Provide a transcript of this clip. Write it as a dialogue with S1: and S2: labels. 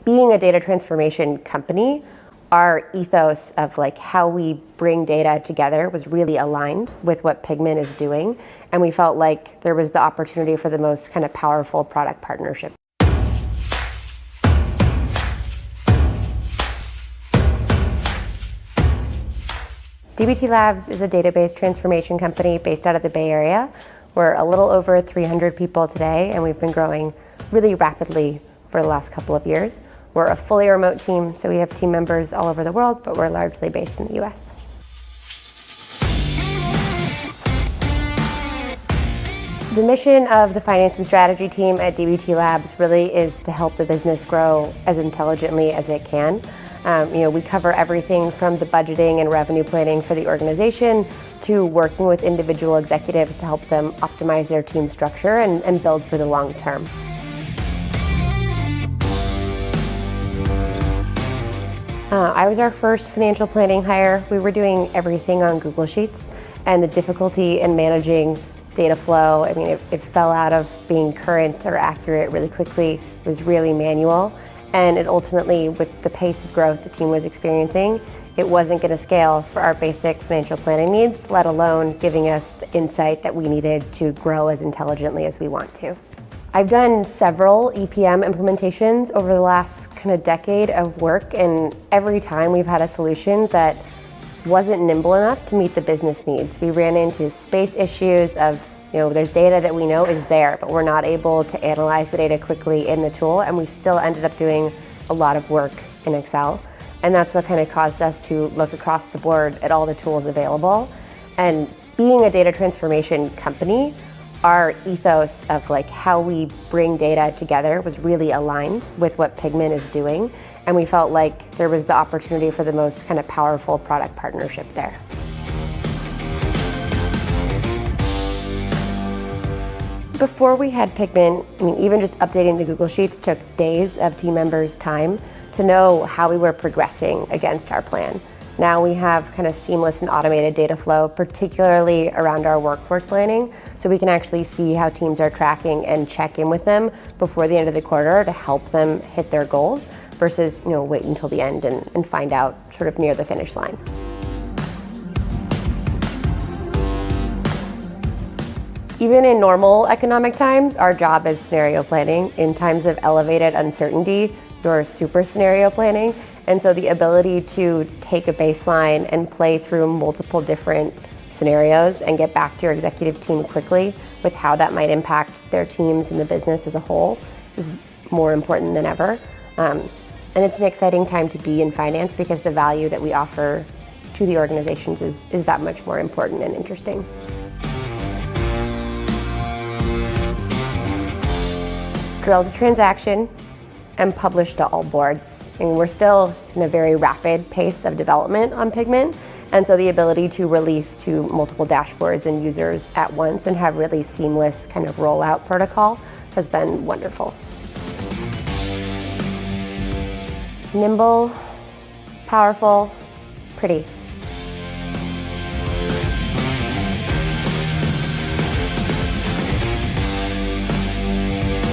S1: being a data transformation company, our ethos of like how we bring data together was really aligned with what Pigment is doing. And we felt like there was the opportunity for the most kind of powerful product partnership. DBT Labs is a database transformation company based out of the Bay Area. We're a little over 300 people today, and we've been growing really rapidly for the last couple of years. We're a fully remote team, so we have team members all over the world, but we're largely based in the US. The mission of the finance and strategy team at DBT Labs really is to help the business grow as intelligently as it can. We cover everything from the budgeting and revenue planning for the organization to working with individual executives to help them optimize their team structure and build for the long term. I was our first financial planning hire. We were doing everything on Google Sheets, and the difficulty in managing data flow, it fell out of being current or accurate really quickly. It was really manual, and it ultimately, with the pace of growth the team was experiencing, it wasn't going to scale for our basic financial planning needs, let alone giving us the insight that we needed to grow as intelligently as we want to. I've done several EPM implementations over the last kind of decade of work, and every time we've had a solution that wasn't nimble enough to meet the business needs. We ran into space issues of, there's data that we know is there, but we're not able to analyze the data quickly in the tool, and we still ended up doing a lot of work in Excel. And that's what kind of caused us to look across the board at all the tools available. And being a data transformation company, our ethos of like how we bring data together was really aligned with what Pigment is doing. And we felt like there was the opportunity for the most kind of powerful product partnership there. Before we had Pigment, even just updating the Google Sheets took days of team members' time to know how we were progressing against our plan. Now we have kind of seamless and automated data flow, particularly around our workforce planning, so we can actually see how teams are tracking and check in with them before the end of the quarter to help them hit their goals versus wait until the end and find out sort of near the finish line. Even in normal economic times, our job is scenario planning. In times of elevated uncertainty, you're super scenario planning. And so the ability to take a baseline and play through multiple different scenarios and get back to your executive team quickly with how that might impact their teams and the business as a whole is more important than ever. And it's an exciting time to be in finance because the value that we offer to the organizations is that much more important and interesting. Drilled a transaction and published to all boards. And we're still in a very rapid pace of development on Pigment. And so the ability to release to multiple dashboards and users at once and have really seamless kind of rollout protocol has been wonderful. Nimble, powerful, pretty.